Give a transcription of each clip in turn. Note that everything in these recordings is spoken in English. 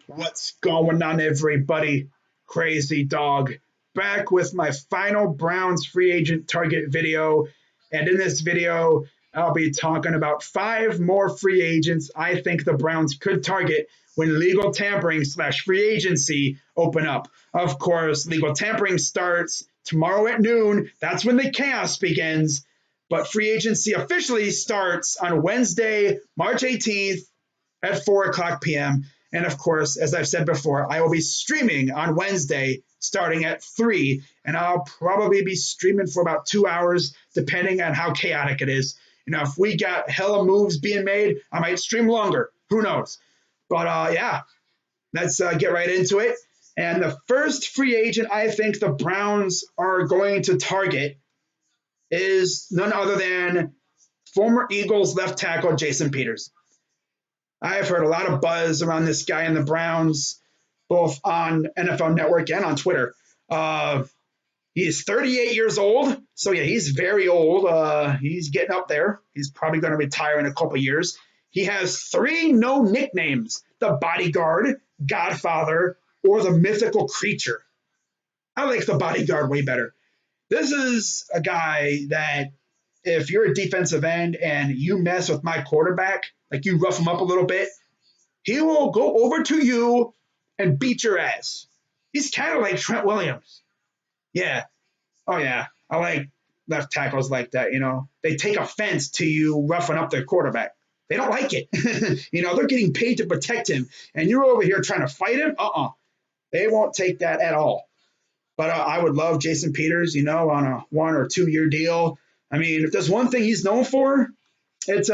What's going on, everybody? Crazy Dog back with my final Browns free agent target video. And in this video, I'll be talking about 5 more free agents I think the Browns could target when legal tampering / free agency open up. Of course, legal tampering starts tomorrow at noon. That's when the chaos begins. But free agency officially starts on Wednesday, March 18th at 4 o'clock p.m. And of course, as I've said before, I will be streaming on Wednesday starting at 3, and I'll probably be streaming for about 2 hours, depending on how chaotic it is. If we got hella moves being made, I might stream longer. Who knows? But yeah, let's get right into it. And the first free agent I think the Browns are going to target is none other than former Eagles left tackle Jason Peters. I've heard a lot of buzz around this guy in the Browns, both on NFL Network and on Twitter. He's 38 years old, so yeah, he's very old. He's getting up there. He's probably going to retire in a couple years. He has 3 no nicknames: the Bodyguard, Godfather, or the Mythical Creature. I like the Bodyguard way better. This is a guy that if you're a defensive end and you mess with my quarterback, like you rough him up a little bit, he will go over to you and beat your ass. He's kind of like Trent Williams. Yeah. Oh, yeah. I like left tackles like that, They take offense to you roughing up their quarterback. They don't like it. They're getting paid to protect him, and you're over here trying to fight him? They won't take that at all. But I would love Jason Peters, on a 1 or 2 year deal. I mean, if there's one thing he's known for, it's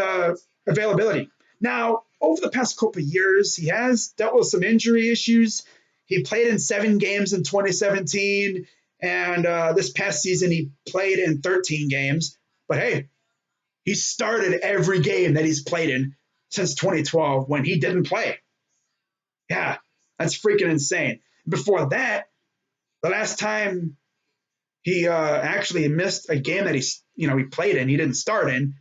availability. Now, over the past couple of years, he has dealt with some injury issues. He played in 7 games in 2017, and this past season he played in 13 games. But hey, he started every game that he's played in since 2012 when he didn't play. Yeah, that's freaking insane. Before that, the last time he actually missed a game that he played in, he didn't start in,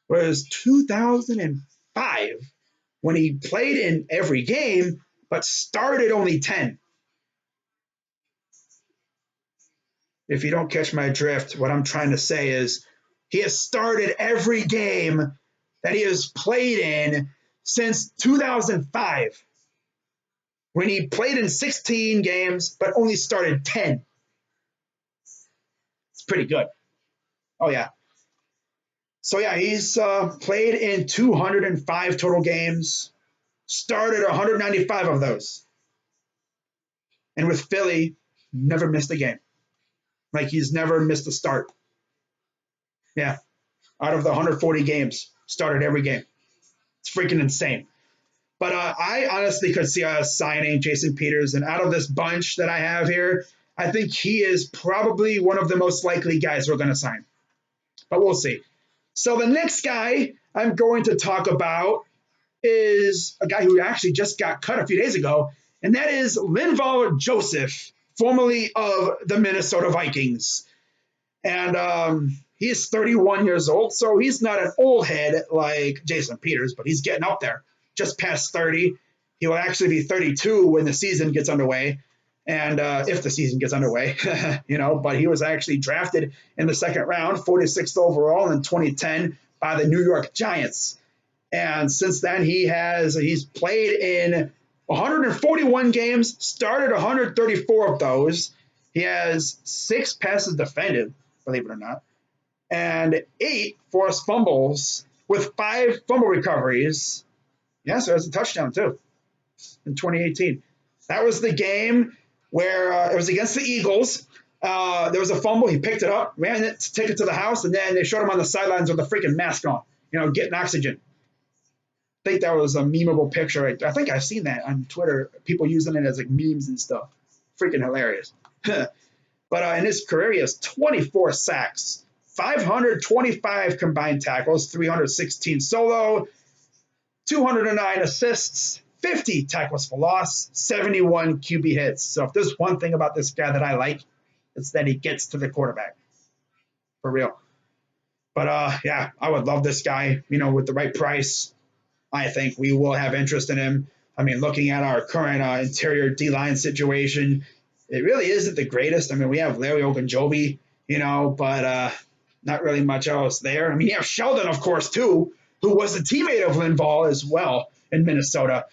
was 2005 when he played in every game but started only 10. If you don't catch my drift, what I'm trying to say is he has started every game that he has played in since 2005 when he played in 16 games but only started 10. It's pretty good. Oh, yeah. So, yeah, he's played in 205 total games, started 195 of those. And with Philly, never missed a game. Like, he's never missed a start. Yeah. Out of the 140 games, started every game. It's freaking insane. But I honestly could see us signing Jason Peters. And out of this bunch that I have here, I think he is probably one of the most likely guys we're going to sign. But we'll see. So the next guy I'm going to talk about is a guy who actually just got cut a few days ago, and that is Limbo Joseph, formerly of the Minnesota Vikings. And he is 31 years old, so he's not an old head like Jason Peters, but he's getting up there, just past 30. He will actually be 32 when the season gets underway, and if the season gets underway, but he was actually drafted in the 2nd round, 46th overall in 2010 by the New York Giants. And since then, he's played in 141 games, started 134 of those. He has 6 passes defended, believe it or not, and 8 forced fumbles with 5 fumble recoveries. Yeah, so it has a touchdown, too, in 2018. That was the game where it was against the Eagles. There was a fumble. He picked it up, ran it to take it to the house, and then they showed him on the sidelines with a freaking mask on, getting oxygen. I think that was a memeable picture. I think I've seen that on Twitter, people using it as like memes and stuff. Freaking hilarious. But in his career, he has 24 sacks, 525 combined tackles, 316 solo, 209 assists, 50 tackles for loss, 71 QB hits. So if there's one thing about this guy that I like, it's that he gets to the quarterback. For real. But yeah, I would love this guy, with the right price. I think we will have interest in him. I mean, looking at our current interior D-line situation, it really isn't the greatest. I mean, we have Larry Ogunjobi, but not really much else there. I mean, you have Sheldon, of course, too, who was a teammate of Linval as well in Minnesota.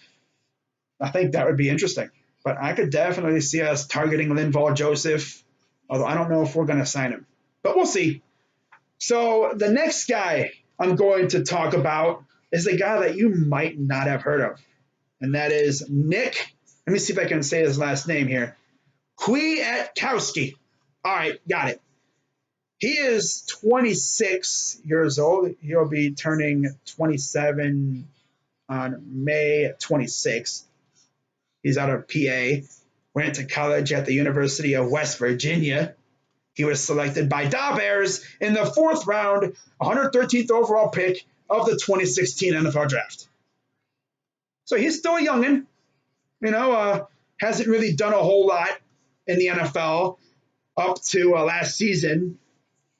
I think that would be interesting. But I could definitely see us targeting Limbo Joseph, although I don't know if we're going to sign him. But we'll see. So the next guy I'm going to talk about is a guy that you might not have heard of, and that is Nick. Let me see if I can say his last name here. Kwiatkowski. All right, got it. He is 26 years old. He'll be turning 27 on May 26th. He's out of PA. Went to college at the University of West Virginia. He was selected by Da Bears in the 4th round, 113th overall pick of the 2016 NFL Draft. So he's still a youngin'. Hasn't really done a whole lot in the NFL up to last season.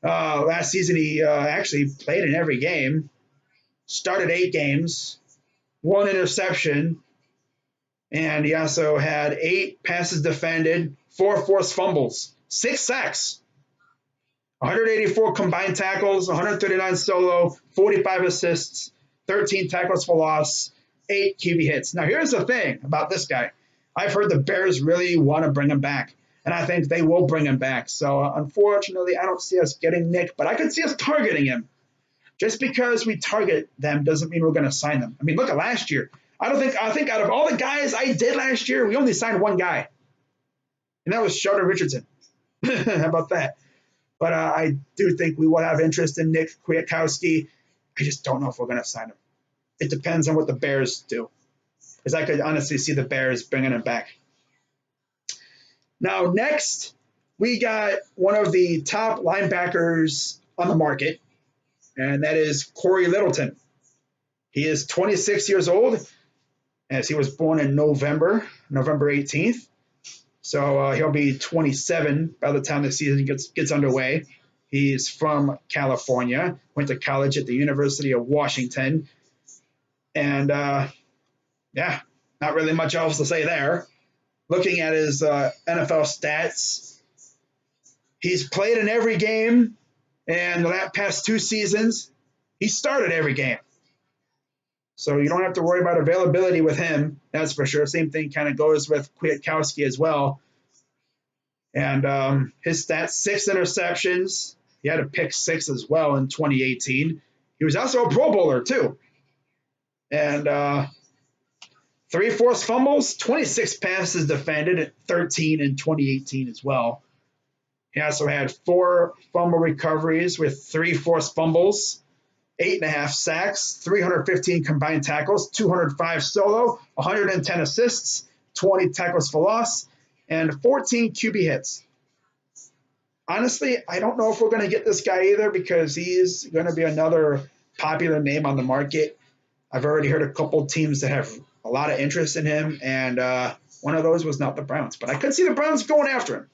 Last season, he actually played in every game, started 8 games, 1 interception, and he also had 8 passes defended, 4 forced fumbles, 6 sacks, 184 combined tackles, 139 solo, 45 assists, 13 tackles for loss, 8 QB hits. Now, here's the thing about this guy. I've heard the Bears really want to bring him back, and I think they will bring him back. So, unfortunately, I don't see us getting Nick, but I could see us targeting him. Just because we target them doesn't mean we're going to sign them. I mean, look at last year. I think out of all the guys I did last year, we only signed one guy, and that was Sheldon Richardson. How about that? But I do think we will have interest in Nick Kwiatkowski. I just don't know if we're going to sign him. It depends on what the Bears do, because I could honestly see the Bears bringing him back. Now, next, we got one of the top linebackers on the market, and that is Corey Littleton. He is 26 years old, as he was born in November 18th. So he'll be 27 by the time the season gets underway. He's from California, went to college at the University of Washington. And, not really much else to say there. Looking at his NFL stats, he's played in every game, and the past 2 seasons, he started every game. So you don't have to worry about availability with him, that's for sure. Same thing kind of goes with Kwiatkowski as well. And his stats, 6 interceptions. He had a pick 6 as well in 2018. He was also a Pro Bowler, too. And 3 forced fumbles, 26 passes defended, 13 in 2018 as well. He also had 4 fumble recoveries with 3 forced fumbles, 8.5 sacks, 315 combined tackles, 205 solo, 110 assists, 20 tackles for loss, and 14 QB hits. Honestly, I don't know if we're going to get this guy either, because he's going to be another popular name on the market. I've already heard a couple teams that have a lot of interest in him, and one of those was not the Browns. But I could see the Browns going after him.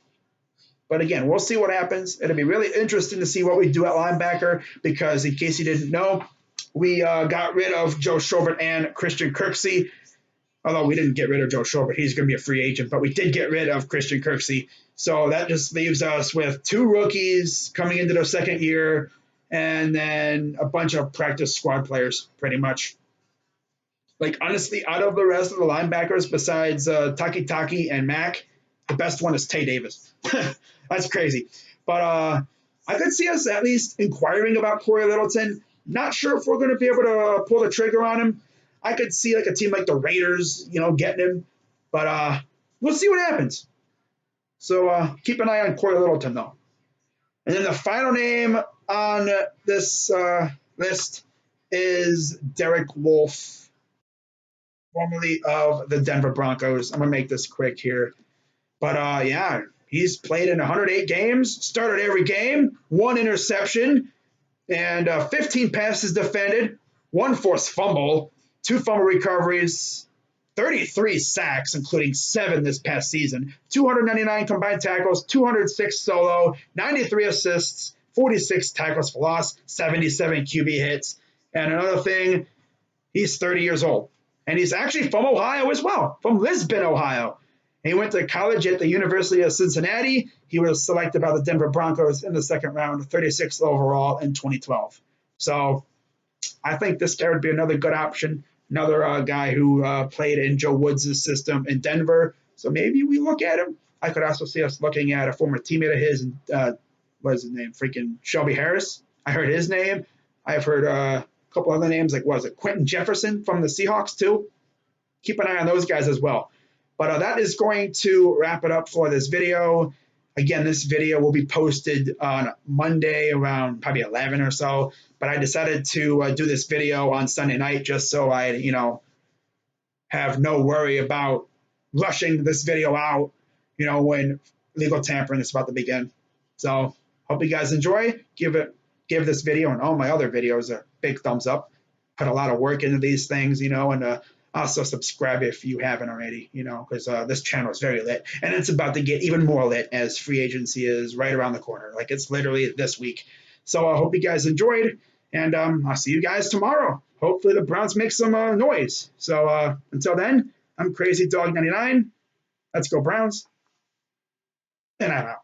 But again, we'll see what happens. It'll be really interesting to see what we do at linebacker, because in case you didn't know, we got rid of Joe Schobert and Christian Kirksey. Although we didn't get rid of Joe Schobert, he's going to be a free agent, but we did get rid of Christian Kirksey. So that just leaves us with 2 rookies coming into their 2nd year, and then a bunch of practice squad players, pretty much. Like, honestly, out of the rest of the linebackers, besides Taki and Mack, the best one is Tay Davis. That's crazy. But I could see us at least inquiring about Corey Littleton. Not sure if we're going to be able to pull the trigger on him. I could see like a team like the Raiders, getting him. But we'll see what happens. So keep an eye on Corey Littleton, though. And then the final name on this list is Derek Wolfe, formerly of the Denver Broncos. I'm going to make this quick here. But, he's played in 108 games, started every game, 1 interception, and 15 passes defended, 1 forced fumble, 2 fumble recoveries, 33 sacks, including 7 this past season, 299 combined tackles, 206 solo, 93 assists, 46 tackles for loss, 77 QB hits. And another thing, he's 30 years old. and he's actually from Ohio as well, from Lisbon, Ohio. And he went to college at the University of Cincinnati. He was selected by the Denver Broncos in the second round, 36th overall in 2012. So I think this guy would be another good option. Another guy who played in Joe Woods' system in Denver. So maybe we look at him. I could also see us looking at a former teammate of his, what is his name? Freaking Shelby Harris. I heard his name. I've heard a couple other names, like, what is it? Quentin Jefferson from the Seahawks, too. Keep an eye on those guys as well. But that is going to wrap it up for this video. Again, this video will be posted on Monday around probably 11 or so. But I decided to do this video on Sunday night just so I, have no worry about rushing this video out, when legal tampering is about to begin. So hope you guys enjoy. Give this video and all my other videos a big thumbs up. Put a lot of work into these things, and also subscribe if you haven't already, because this channel is very lit. And it's about to get even more lit as free agency is right around the corner. Like, it's literally this week. So I hope you guys enjoyed, and I'll see you guys tomorrow. Hopefully the Browns make some noise. So until then, I'm Crazy Dog 99. Let's go Browns, and I'm out.